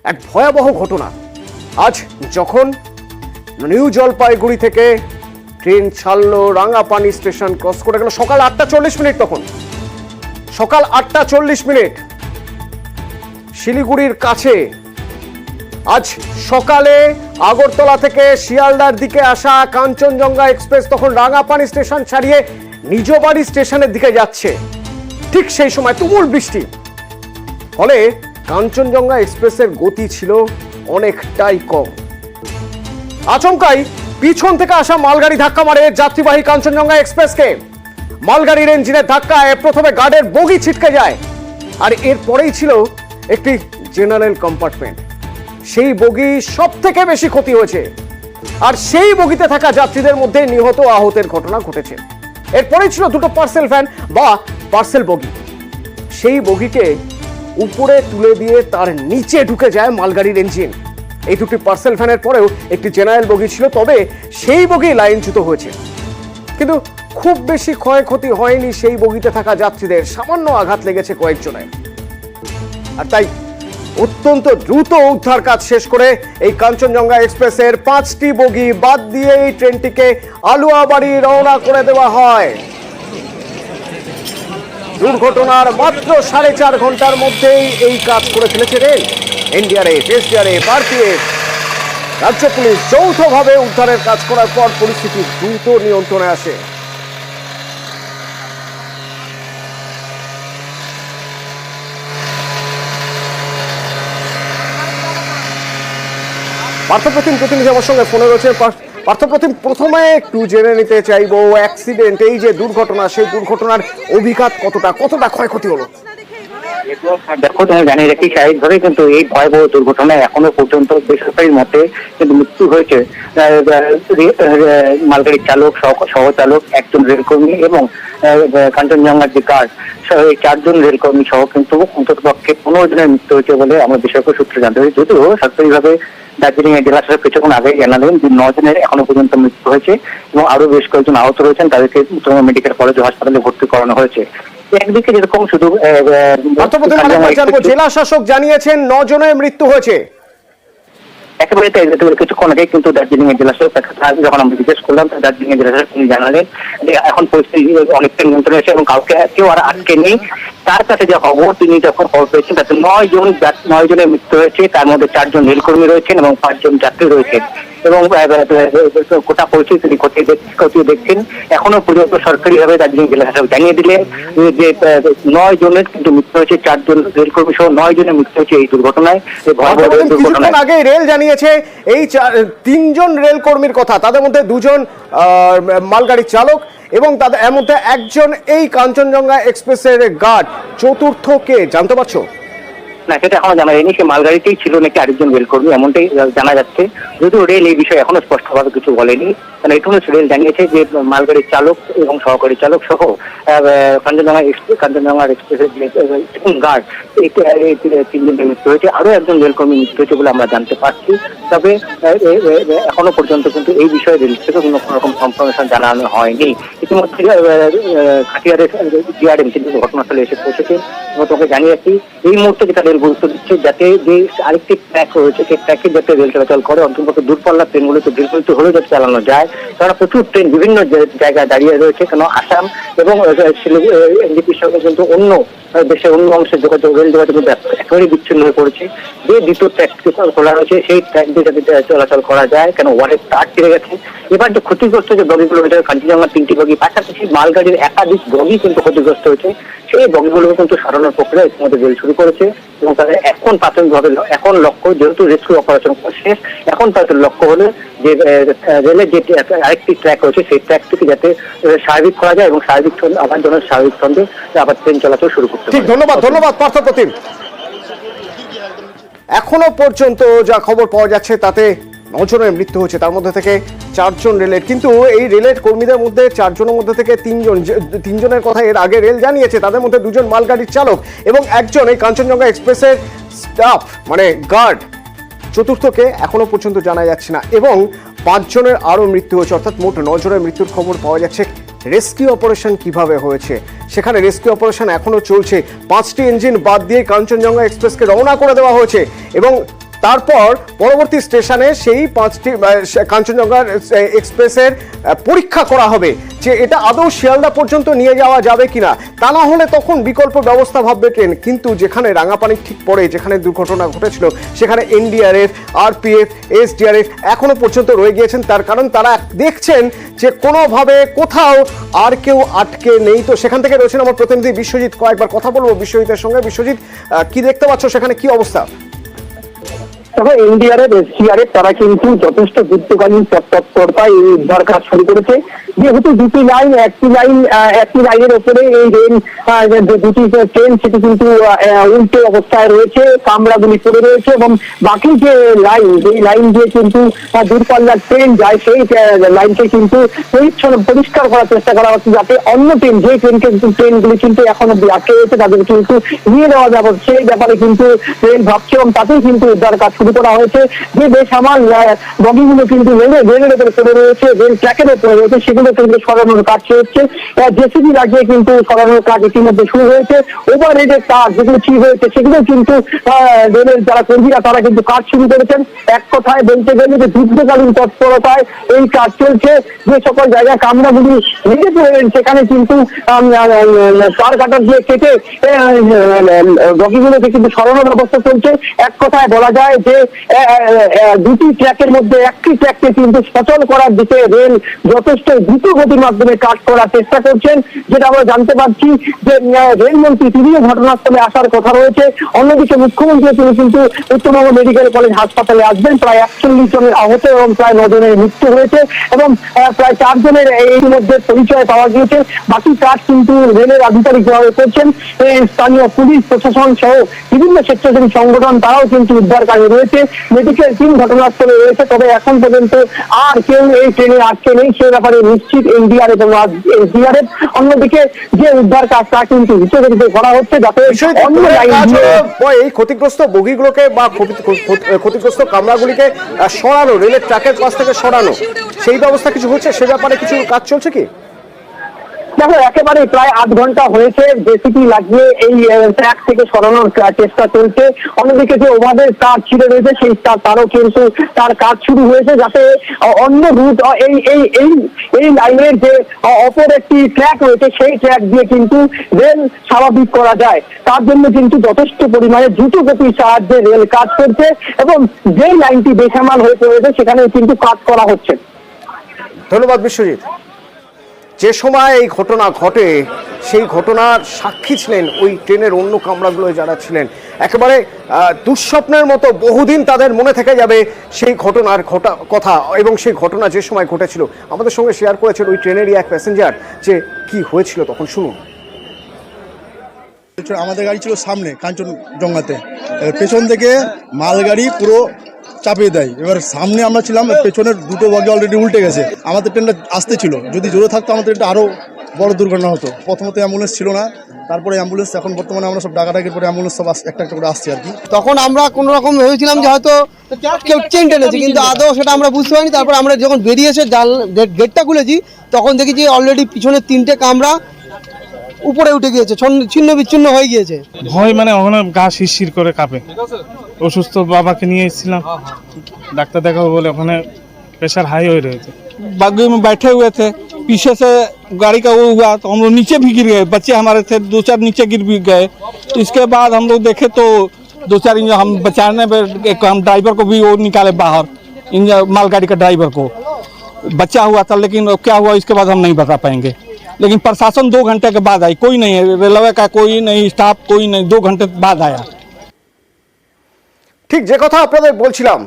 এক ভয়াবহ ঘটনা। আজ যখন নিউ জলপাইগুড়ি থেকে ট্রেন ছাড়লো, রাঙাপানি স্টেশন ক্রস করে গেল সকাল 8:40, তখন সকাল 8:40 শিলিগুড়ির কাছে। আজ সকালে আগরতলা থেকে শিয়ালদার দিকে আসা কাঞ্চনজঙ্ঘা এক্সপ্রেস তখন রাঙাপানি স্টেশন ছাড়িয়ে নিজ বাড়ি স্টেশনের দিকে যাচ্ছে। ঠিক সেই সময় তুমুল বৃষ্টি, ফলে কাঞ্চনজঙ্ঘা এক্সপ্রেসের গতি ছিল অনেকটাই কম। আচমকাই পিছন থেকে আসা মালগাড়ি ধাক্কা মারে যাত্রীবাহী কাঞ্চনজঙ্ঘা এক্সপ্রেসকে। মালগাড়ির ইঞ্জিনের ধাক্কায় প্রথমে গার্ডের বগি ছিটকে যায়, আর এরপরেই ছিল একটি জেনারেল কম্পার্টমেন্ট। সেই বগি সব থেকে বেশি ক্ষতি হয়েছে, আর সেই বগিতে থাকা যাত্রীদের মধ্যে নিহত আহতের ঘটনা ঘটেছে। এরপরেই ছিল দুটো পার্সেল ভ্যান বা পার্সেল বগি। সেই বগিকে উপরে তুলে দিয়ে তার নিচে ঢুকে যায় মালগাড়ির ইঞ্জিন। এই দুটি পার্সেল ভ্যানের পরেও একটি জেনারেল বগি ছিল, তবে সেই বগি লাইনচ্যুত হয়েছে। কিন্তু খুব বেশি ক্ষয়ক্ষতি হয়নি সেই বগিতে থাকা যাত্রীদের, সামান্য আঘাত লেগেছে কয়েকজনের। আর তাই অত্যন্ত দ্রুত উদ্ধার কাজ শেষ করে এই কাঞ্চনজঙ্ঘা এক্সপ্রেসের 5টি বগি বাদ দিয়ে এই ট্রেনটিকে আলুয়াবাড়ি রওনা করে দেওয়া হয়। দুর্ঘটনার মাত্র 4.5 ঘন্টার মধ্যেই এই কাজ করে ফেলেছে রেল। এনডিআরএফ, এসডিআরএফ, আরপিএফ, রাজ্য পুলিশ যৌথভাবে উদ্ধারের কাজ করার পর পরিস্থিতি দ্রুত নিয়ন্ত্রণে আসে। পার্থপ্রতিম প্রতিনিধি আমার সঙ্গে ফোনে রয়েছে। পার্থপ্রতিম, প্রথমে একটু জেনে নিতে চাইবো অ্যাক্সিডেন্ট, এই যে দুর্ঘটনা, সেই দুর্ঘটনার অভিঘাত কতটা ক্ষয়ক্ষতি হলো? দেখো, তুমি জানিয়ে রাখি স্বাভাবিকভাবে কিন্তু এই ভয়াবহ দুর্ঘটনায় এখনো পর্যন্ত বেসরকারির মতে কিন্তু মৃত্যু হয়েছে মালগাড়ির চালক, সহচালক, একজন রেলকর্মী এবং কাঞ্চনজঙ্ঘার যে গার্ড সহ এই 4 জন রেলকর্মী সহ কিন্তু অন্ততপক্ষে 15 জনের মৃত্যু হয়েছে বলে আমরা বেসরকারি সূত্রে জানতে পারি। যদিও সরকারিভাবে দার্জিলিং এর জেলা শাসক কিছুক্ষণ আগে জানালেন যে 9 জনের এখনো পর্যন্ত মৃত্যু হয়েছে এবং আরো বেশ কয়েকজন আহত রয়েছেন, তাদেরকে উত্তরবঙ্গ মেডিকেল কলেজ ও হাসপাতালে ভর্তি করানো হয়েছে। একদিকে যেরকম শুধু জেলা শাসক জানিয়েছেন 9 জনের মৃত্যু হয়েছে, একেবারে কিছুক্ষণ আগে কিন্তু দার্জিলিং এর জেলা শাসক যখন আমরা জিজ্ঞেস করলাম, দার্জিলিং এর জেলা শাসক তিনি জানালেন যে এখন পরিস্থিতি অনেকটা নিয়ন্ত্রণে আছে এবং কাউকে কেউ আর আটকে নেই। তার কাছে যে খবর, তিনি যখন খবর পেয়েছেন তাতে 9 জনের মৃত্যু হয়েছে, তার মধ্যে 4 জন রেলকর্মী রয়েছেন এবং 5 জন যাত্রী রয়েছেন এবং গোটা পরিস্থিতি তিনি খতিয়ে দেখছেন। এখনো পর্যন্ত সরকারিভাবে দার্জিলিং জেলা শাসক জানিয়ে দিলেন যে 9 জনের কিন্তু মৃত্যু হয়েছে, 4 জন রেলকর্মী সহ 9 জনের মৃত্যু হয়েছে এই দুর্ঘটনায়। কিছুক্ষণ আগে রেল জানিয়েছে এই 3 জন রেলকর্মীর কথা, তাদের মধ্যে 2 জন মালগাড়ি চালক এবং তাদের এর মধ্যে একজন এই কাঞ্চনজঙ্ঘা এক্সপ্রেসের গার্ড। চতুর্থ কে জানতে পারছো? না, সেটা এখনো জানা যায়নি। সে মালগাড়িতেই ছিল নাকি আরেকজন রেলকর্মী, এমনটাই জানা যাচ্ছে। যদিও রেল এই বিষয়ে এখনো স্পষ্টভাবে কিছু বলেনি, কারণ এটুকু রেল জানিয়েছে যে মালগাড়ির চালক এবং সহকারী চালক সহ কাঞ্চনজঙ্ঘা এক্সপ্রেসের যে গার্ড, এই 3 জনের মৃত্যু হয়েছে। আরো একজন রেলকর্মী মৃত্যু হয়েছে বলে আমরা জানতে পারছি। তবে এখনো পর্যন্ত কিন্তু এই বিষয়ে রেল থেকে কোনো রকম কনফার্মেশন জানানো হয়নি। ইতিমধ্যে খাটিয়ারের ডিআরএম কিন্তু ঘটনাস্থলে এসে পৌঁছেছে এবং তোকে জানিয়ে রাখি এই মুহূর্তে যেটা রেল গুরুত্ব দিচ্ছে যাতে যে আরেকটি ট্র্যাক রয়েছে সেই ট্র্যাকে যাতে রেল চলাচল করে, অন্তত দূরপাল্লার ট্রেনগুলোতে দীর্ঘিত হলেও যাতে চালানো যায়। তারা প্রচুর ট্রেন বিভিন্ন জায়গায় দাঁড়িয়ে রয়েছে, কেন আসাম এবং এনডিপির সঙ্গে কিন্তু অন্য দেশের অন্য অংশের যোগাযোগ, রেল যোগাযোগ একেবারেই বিচ্ছিন্ন হয়ে পড়েছে। যে দ্বিতীয় ট্র্যাক খোলা রয়েছে সেই ট্র্যাক দিয়ে যাতে চলাচল করা যায়, কেন ওয়ারের তার ছিঁড়ে গেছে। এবার যে ক্ষতিগ্রস্ত যে বগিগুলো রয়েছে কাঞ্চনজঙ্ঘার 3টি বগি, পাশাপাশি মালগাড়ির একাধিক বগি কিন্তু ক্ষতিগ্রস্ত হয়েছে। সেই বগিগুলোকে কিন্তু সরানোর প্রক্রিয়া ইতিমধ্যে রেল শুরু করেছে এবং তাদের এখন প্রাথমিকভাবে এখন লক্ষ্য, যেহেতু রেস্কিউ অপারেশন শেষ, এখন তাদের লক্ষ্য হলো যে রেলের যে আরেকটি ট্র্যাক রয়েছে সেই ট্র্যাকটিকে যাতে স্বাভাবিক করা যায় এবং স্বাভাবিক আবার জন্য স্বাভাবিক ছন্দে আবার ট্রেন চলাচল শুরু করতে হবে। ঠিক, ধন্যবাদ পার্থপ্রতিম। এখনো পর্যন্ত যা খবর পাওয়া যাচ্ছে তাতে 9 জনের মৃত্যু হয়েছে, তার মধ্যে থেকে 4 জন রেলের। কিন্তু এই রেলের কর্মীদের মধ্যে 4 জনের মধ্যে থেকে 3 জনের কথা এর আগে রেল জানিয়েছে, তাদের মধ্যে 2 জন মালগাড়ির চালক এবং একজন এই কাঞ্চনজঙ্ঘা এক্সপ্রেসের স্টাফ মানে গার্ড। চতুর্থকে এখনো পর্যন্ত জানা যাচ্ছে না এবং 5 জনের আরো মৃত্যু হয়েছে, অর্থাৎ মোট 9 জনের মৃত্যুর খবর পাওয়া যাচ্ছে। রেস্কিউ অপারেশন কিভাবে হয়েছে সেখানে রেস্কিউ অপারেশন এখনো চলছে। 5টি ইঞ্জিন বাদ দিয়ে কাঞ্চনজঙ্ঘা এক্সপ্রেসকে রওনা করে দেওয়া হয়েছে এবং তারপর পরবর্তী স্টেশনে সেই 5টি কাঞ্চনজঙ্ঘা এক্সপ্রেসের পরীক্ষা করা হবে যে এটা আদৌ শিয়ালদা পর্যন্ত নিয়ে যাওয়া যাবে কিনা। তা না হলে তখন বিকল্প ব্যবস্থা ভাববে ট্রেন। কিন্তু যেখানে রাঙাপানির ঠিক পরে যেখানে দুর্ঘটনা ঘটেছিল সেখানে এনডিআরএফ, আরপিএফ, এসডিআরএফ এখনো পর্যন্ত রয়ে গিয়েছেন। তার কারণ তারা দেখছেন যে কোনোভাবে কোথাও আর কেউ আটকে নেই। তো সেখান থেকে রয়েছেন আমার প্রতিনিধি বিশ্বজিৎ, কয়েকবার কথা বলবো বিশ্বজিতের সঙ্গে। বিশ্বজিৎ, কি দেখতে পাচ্ছ সেখানে, কি অবস্থা? তবে এনডিআরএফ, এসডিআরএফ তারা কিন্তু যথেষ্ট যুদ্ধকালীন তৎপরতায় এই উদ্ধার কাজ শুরু করেছে। যেহেতু দুটি লাইনের উপরে এই রেল দুটি ট্রেন সেটি কিন্তু উল্টো অবস্থায় রয়েছে, কামরাগুলি পড়ে রয়েছে এবং বাকি যে লাইন দিয়ে কিন্তু দূরপাল্লার ট্রেন যায় সেই লাইনকে কিন্তু পরিষ্কার করার চেষ্টা করা হচ্ছে, যাতে অন্য ট্রেন যে ট্রেনগুলি কিন্তু এখন অব্দি আটকে রয়েছে তাদের কিন্তু নিয়ে নেওয়া যাবে সেই ব্যাপারে কিন্তু রেল ভাবছে এবং তাতেই কিন্তু উদ্ধার কাজ শুরু করা হয়েছে। যে বেসামাল বগিগুলো কিন্তু রেলের উপরে পড়ে রয়েছে, রেল ট্র্যাকের উপরে রয়েছে, সেগুলো কিন্তু সরানোর কাজ হচ্ছে। জেসিবি লাগিয়ে কিন্তু সরানোর কাজ ইতিমধ্যে শুরু হয়েছে। ওভার হেডের তার যেগুলো ঠিক হয়েছে সেগুলো কিন্তু রেলের যারা কর্মীরা তারা কিন্তু কাজ শুরু করেছেন। এক কথায় বলতে গেলে যে যুদ্ধকালীন তৎপরতায় এই কাজ চলছে। যে সকল জায়গায় কামরাগুলি লেগে পড়েন সেখানে কিন্তু তার কাটার দিয়ে কেটে বগিগুলোকে কিন্তু সরানোর ব্যবস্থা চলছে। এক কথায় বলা যায় যে দুটি ট্র্যাকের মধ্যে একটি ট্র্যাককে কিন্তু সচল করার দিকে রেল যথেষ্ট দ্রুত গতির মাধ্যমে কাজ করার চেষ্টা করছেন। যেটা আমরা জানতে পারছি যে রেলমন্ত্রী তিনিও ঘটনাস্থলে আসার কথা রয়েছে। অন্যদিকে মুখ্যমন্ত্রী তিনি কিন্তু উত্তরবঙ্গ মেডিকেল কলেজ হাসপাতালে আসবেন। প্রায় 41 জনের আহত এবং প্রায় 9 জনের মৃত্যু হয়েছে এবং প্রায় 4 জনের এই মধ্যে পরিচয় পাওয়া গিয়েছে। বাকি কাজ কিন্তু রেলের আধিকারিকভাবে করছেন। স্থানীয় পুলিশ প্রশাসন সহ বিভিন্ন স্বেচ্ছাসেবী সংগঠন তারাও কিন্তু উদ্ধার কাজে রয়েছে। মেডিকেল টিম ঘটনাস্থলে রয়েছে। তবে এখন পর্যন্ত আর কেউ এই ট্রেনে আটকে নেই সে ব্যাপারে নিশ্চিত এনডিআরএফ এবং এসডিআরএফ। অন্যদিকে যে উদ্ধার কাজ তা কিন্তু হিসেবে করা হচ্ছে, যাতে অন্য এই ক্ষতিগ্রস্ত বগিগুলোকে বা ক্ষতিগ্রস্ত কামরাগুলিকে সরানো, রেলের ট্র্যাকের পাশ থেকে সরানো, সেই ব্যবস্থা কিছু হচ্ছে? সে ব্যাপারে কিছু কাজ চলছে কি? দেখো, একেবারে প্রায় 8 ঘন্টা হয়েছে জেসিপি লাগিয়ে এই ট্র্যাক থেকে সরানোর চেষ্টা চলছে। অন্যদিকে যে ওভারের তার ছিঁড়ে রয়েছে সেই তারও কিন্তু তার কাজ শুরু হয়েছে, যাতে অন্য রুট এই লাইনের যে অপর একটি ট্র্যাক রয়েছে সেই ট্র্যাক দিয়ে কিন্তু রেল স্বাভাবিক করা যায়। তার জন্য কিন্তু যথেষ্ট পরিমাণে দ্রুত গতির সাহায্যে রেল কাজ করছে এবং যে লাইনটি বেসামাল হয়ে পড়েছে সেখানে কিন্তু কাজ করা হচ্ছে। ধন্যবাদ বিশ্বজিৎ। যে সময় এই ঘটনা ঘটে সেই ঘটনার সাক্ষী ছিলেন ওই ট্রেনের অন্য কামরাগুলোয় যারা ছিলেন। একেবারে দুঃস্বপ্নের মতো বহুদিন তাদের মনে থেকে যাবে সেই ঘটনার কথা এবং সেই ঘটনা যে সময় ঘটেছিল। আমাদের সঙ্গে শেয়ার করেছেন ওই ট্রেনেরই এক প্যাসেঞ্জার যে কি হয়েছিল তখন, শুনুন। আমাদের গাড়ি ছিল সামনে কাঞ্চনজঙ্ঘাতে, পেছন থেকে মালগাড়ি পুরো চাপিয়ে দেয়। এবার সামনে আমরা ছিলাম, পেছনের দুটো বগি অলরেডি উল্টে গেছে। আমাদের ট্রেনটা আসতে ছিল, যদি জোরে থাকতো আমাদের ট্রেনটা আরও বড় দুর্ঘটনা হতো। প্রথমত অ্যাম্বুলেন্স ছিল না, তারপরে অ্যাম্বুলেন্স, এখন বর্তমানে আমরা সব ডাকাডাকির পরে অ্যাম্বুলেন্স সব একটা একটা করে আসছে আর কি। তখন আমরা কোনো রকম ভেবেছিলাম যে হয়তো কেউ চেন টেনেছে, কিন্তু আদৌ সেটা আমরা বুঝতে পারিনি। তারপর আমরা যখন বেরিয়েছে গেটটা খুলেছি তখন দেখি যে অলরেডি পিছনে 3টে কামরা উপরে উঠে গিয়েছে, ছিন্ন বিচ্ছিন্ন হয়ে গিয়েছে। ভয় মানে ওখানে গা শিরশির করে কাঁপে। অসুস্থ বাবাকে নিয়ে এসেছিলাম, ডাক্তার দেখাবো বলে ওখানে प्रेशर हाई हो रहे थे। बग्गी में बैठे हुए थे, पीछे से गाड़ी का वो हुआ तो हम लोग नीचे भी गिर गए। बच्चे हमारे थे 2-4 नीचे गिर भी गए। इसके बाद हम लोग देखे तो 2-4 इंजन हम बचाने में एक हम ड्राइवर को भी वो निकाले बाहर, इंजन मालगाड़ी का ड्राइवर को बचा हुआ था, लेकिन क्या हुआ इसके बाद हम नहीं बता पाएंगे। लेकिन प्रशासन 2 घंटे के बाद आई, कोई नहीं है, रेलवे का कोई नहीं, स्टाफ कोई नहीं, 2 घंटे बाद आया। ঠিক যে কথা আপনাদের বলছিলাম,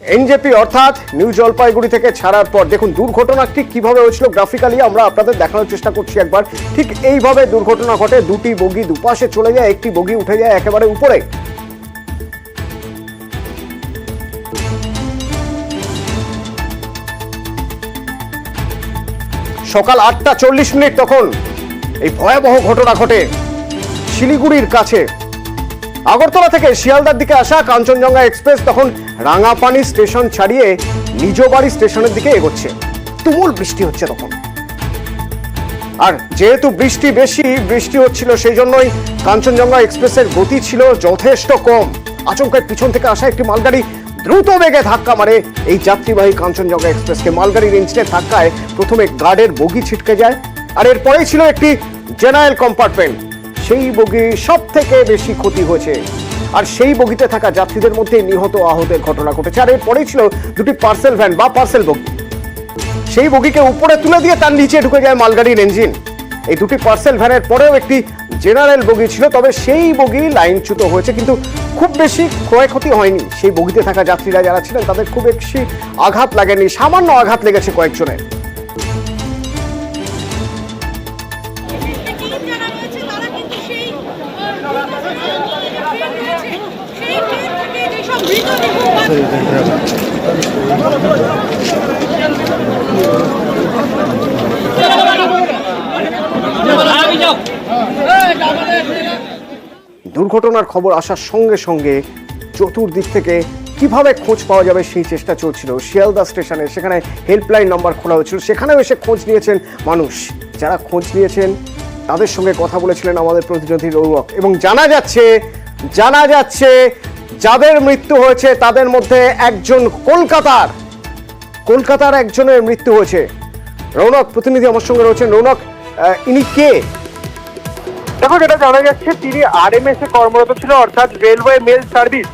এনজেপি অর্থাৎ নিউ জলপাইগুড়ি থেকে ছাড়ার পর দেখুন দুর্ঘটনা ঠিক কিভাবে হয়েছিল গ্রাফিক্যালি আমরা আপনাদের দেখানোর চেষ্টা করছি একবার। ঠিক এইভাবে দুর্ঘটনা ঘটে, দুটি বগি দুপাশে চলে যায়, একটি বগি উঠে যায় একেবারে উপরে। সকাল 8টা 40 মিনিট তখন এই ভয়াবহ ঘটনা ঘটে শিলিগুড়ির কাছে। আগরতলা থেকে শিয়ালদার দিকে আসা কাঞ্চনজঙ্ঘা এক্সপ্রেস তখন রাঙাপানি স্টেশন ছাড়িয়ে নিজ বাড়ি স্টেশনের দিকে এগোচ্ছে। তুমুল বৃষ্টি হচ্ছে তখন, আর যেহেতু বৃষ্টি হচ্ছিল সেই জন্যই কাঞ্চনজঙ্ঘা এক্সপ্রেসের গতি ছিল যথেষ্ট কম। আচমকায় পিছন থেকে আসা একটি মালগাড়ি দ্রুত বেগে ধাক্কা মারে এই যাত্রীবাহী কাঞ্চনজঙ্ঘা এক্সপ্রেসকে। মালগাড়ির ইঞ্জিনের ধাক্কায় প্রথমে গার্ডের বগি ছিটকে যায়, আর এরপরেই ছিল একটি জেনারেল কম্পার্টমেন্ট। সেই বগি সব থেকে বেশি ক্ষতি হয়েছে, আর সেই বগিতে থাকা যাত্রীদের মধ্যে নিহত আহতের ঘটনা ঘটেছে। আর এরপরেই ছিল দুটি পার্সেল ভ্যান বা পার্সেল বগি। সেই বগিকে উপরে তুলে দিয়ে তার নিচে ঢুকে যায় মালগাড়ির ইঞ্জিন। এই দুটি পার্সেল ভ্যানের পরেও একটি জেনারেল বগি ছিল, তবে সেই বগি লাইনচ্যুত হয়েছে, কিন্তু খুব বেশি ক্ষয়ক্ষতি হয়নি। সেই বগিতে থাকা যাত্রীরা যারা ছিলেন তাদের খুব বেশি আঘাত লাগেনি, সামান্য আঘাত লেগেছে কয়েকজনের। দুর্ঘটনার খবর আসার সঙ্গে সঙ্গে চতুর্দিক থেকে কিভাবে খোঁজ পাওয়া যাবে সেই চেষ্টা চলছিল। শিয়ালদা স্টেশনে সেখানে হেল্পলাইন নাম্বার খোলা হয়েছিল, সেখানেও এসে খোঁজ নিয়েছেন মানুষ। যারা খোঁজ নিয়েছেন তাদের সঙ্গে কথা বলেছিলেন আমাদের প্রতিনিধি রৌরক, এবং জানা যাচ্ছে যাদের মৃত্যু হয়েছে তাদের মধ্যে একজন কলকাতার একজনের মৃত্যু হয়েছে। রৌনক প্রতিনিধি আমার সঙ্গে রয়েছেন। রৌনক, ইনি কে? দেখো, যেটা জানা যাচ্ছে তিনি আরএমএস এ কর্মরত ছিল, অর্থাৎ রেলওয়ে মেল সার্ভিস।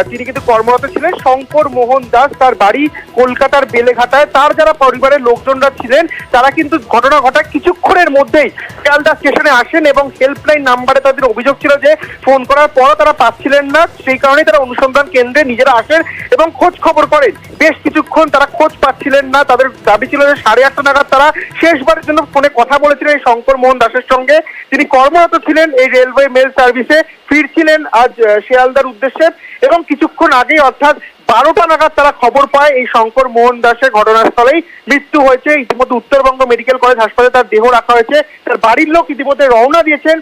তিনি কিন্তু কর্মরত ছিলেন। শঙ্কর মোহন দাস, তার বাড়ি কলকাতার বেলেঘাটায়। তার যারা পরিবারের লোকজনরা ছিলেন তারা কিন্তু ঘটনা ঘটার কিছুক্ষণের মধ্যেই শিয়ালদা স্টেশনে আসেন, এবং হেল্পলাইন নাম্বারে তাদের অভিযোগ ছিল যে ফোন করার পরও তারা পাচ্ছিলেন না। সেই কারণেই তারা অনুসন্ধান কেন্দ্রে নিজেরা আসেন এবং খোঁজ খবর করেন। বেশ কিছুক্ষণ তারা খোঁজ পাচ্ছিলেন না। তাদের দাবি ছিল যে 8:30 নাগাদ তারা শেষবারের জন্য ফোনে কথা বলেছিলেন এই শঙ্কর মোহন দাসের সঙ্গে। তিনি কর্মরত ছিলেন এই রেলওয়ে মেল সার্ভিসে, ফিরছিলেন আজ শিয়ালদার উদ্দেশ্যে, এবং কিছুক্ষণ আগেই অর্থাৎ 12টা নাগাদ তারা খবর পায় এই শঙ্কর মোহন দাসের ঘটনাস্থলেই মৃত্যু হয়েছে। ইতিমধ্যে উত্তরবঙ্গ মেডিকেল কলেজ হাসপাতালে তার দেহ রাখা হয়েছে। তার বাড়ির লোক ইতিমধ্যে রওনা দিয়েছেন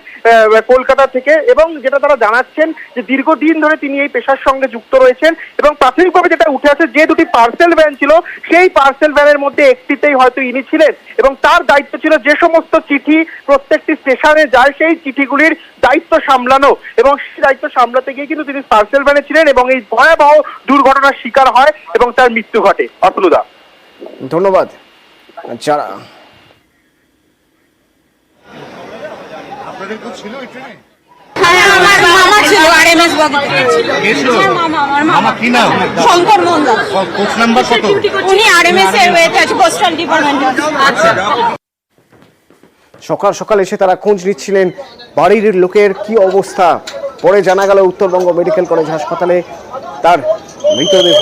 কলকাতা থেকে, এবং যেটা তারা জানাচ্ছেন যে দীর্ঘদিন ধরে তিনি এই পেশার সঙ্গে যুক্ত রয়েছেন। এবং প্রাথমিকভাবে যেটা উঠে আসে, যে দুটি পার্সেল ভ্যান ছিল সেই পার্সেল ভ্যানের মধ্যে একটিতেই হয়তো ইনি ছিলেন, এবং তার দায়িত্ব ছিল যে সমস্ত চিঠি প্রত্যেকটি স্টেশনে যায় সেই চিঠিগুলির দায়িত্ব সামলানো, এবং সেই দায়িত্ব সামলাতে গিয়ে কিন্তু তিনি পার্সেল ভ্যানে ছিলেন, এবং এই ভয়াবহ দুর্ঘটনার শিকার হয় এবং তার মৃত্যু ঘটে। অতুলদা, ধন্যবাদ। যারা আমার মামা ছিল আরএমএস মামা কি নাম? শঙ্কর মোহন দাস। কোচ নাম্বার কত? উনি আরএমএস এর ওয়েতে আছে, পোস্টাল ডিপার্টমেন্টে। আচ্ছা, সকাল সকাল এসে তারা খোঁজ নিচ্ছিলেন বাড়ির লোকের কি অবস্থা। পরে জানা গেল উত্তরবঙ্গ মেডিকেল কলেজ হাসপাতালে তার মৃতদেহ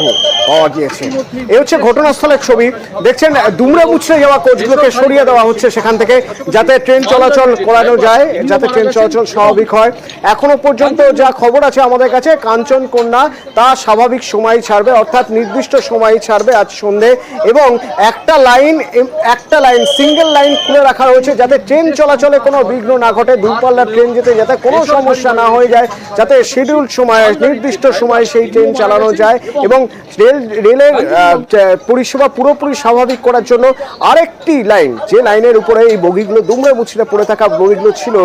পাওয়া গিয়েছে। এই হচ্ছে ঘটনাস্থলের ছবি। দেখছেন দুমড়ে মুচড়ে যাওয়া কোচগুলোকে সরিয়ে দেওয়া হচ্ছে সেখান থেকে, যাতে ট্রেন চলাচল করানো যায়, যাতে ট্রেন চলাচল স্বাভাবিক হয়। এখনো পর্যন্ত যা খবর আছে আমাদের কাছে, কাঞ্চনকন্যা তা স্বাভাবিক সময় ছাড়বে, অর্থাৎ নির্দিষ্ট সময় ছাড়বে আজ সন্ধে, এবং একটা লাইন সিঙ্গেল লাইন খুলে রাখা হয়েছে যাতে ট্রেন চলাচলে কোনো বিঘ্ন না ঘটে, দূরপাল্লার ট্রেন যেতে যাতে কোনো সমস্যা না হয়ে যায়, যাতে শিডিউল সময়ে নির্দিষ্ট সময়ে সেই ট্রেন চালানো যায়। এবং রেলের পরিষেবা পুরোপুরি স্বাভাবিক করার জন্য আরেকটি লাইন, যে লাইনের উপরে এই বগিগুলো দুমড়ে মুচড়ে পড়ে থাকা বগিগুলো ছিল,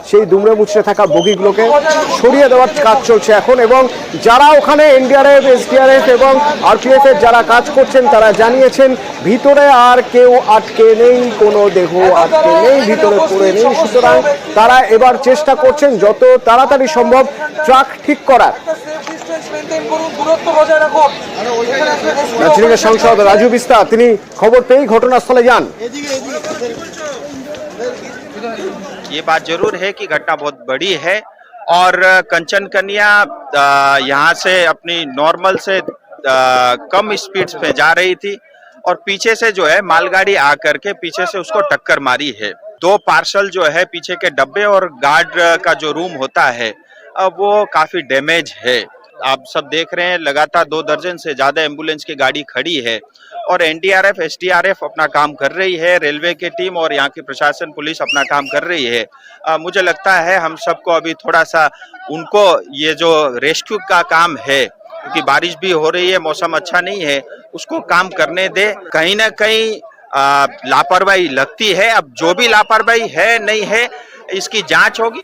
সেই দুমড়ে মুচড়ে থাকা বগিগুলোকে সরিয়ে দেওয়ার কাজ চলছে এখন। এবং যারা ওখানে এনডিআরএফ, এসডিআরএফ এবং আরপিএফ এর যারা কাজ করছেন তারা জানিয়েছেন ভিতরে আর কেউ আটকে নেই, কোনো দেহ আটকে নেই, ভিতরে পড়ে নেই। সুতরাং তারা এবার চেষ্টা করছেন যত তাড়াতাড়ি সম্ভব ট্রাক ঠিক করার। দার্জিলিংয়ের সাংসদ রাজু বিস্তা তিনি খবর পেয়ে ঘটনাস্থলে যান। ये बात जरूर है कि घटना बहुत बड़ी है, और कंचन कन्या यहाँ से अपनी नॉर्मल से कम स्पीड पे जा रही थी, और पीछे से जो है मालगाड़ी आकर के पीछे से उसको टक्कर मारी है। 2 पार्सल जो है पीछे के डब्बे और गार्ड का जो रूम होता है वो काफी डैमेज है। आप सब देख रहे हैं लगातार 2 दर्जन से ज्यादा एम्बुलेंस की गाड़ी खड़ी है, और एनडीआरएफ, एसडीआरएफ अपना काम कर रही है, रेलवे की टीम और यहाँ की प्रशासन पुलिस अपना काम कर रही है। मुझे लगता है हम सबको अभी थोड़ा सा उनको ये जो रेस्क्यू का काम है, क्योंकि बारिश भी हो रही है, मौसम अच्छा नहीं है, उसको काम करने दे। कहीं ना कहीं लापरवाही लगती है। अब जो भी लापरवाही है नहीं है इसकी जांच होगी।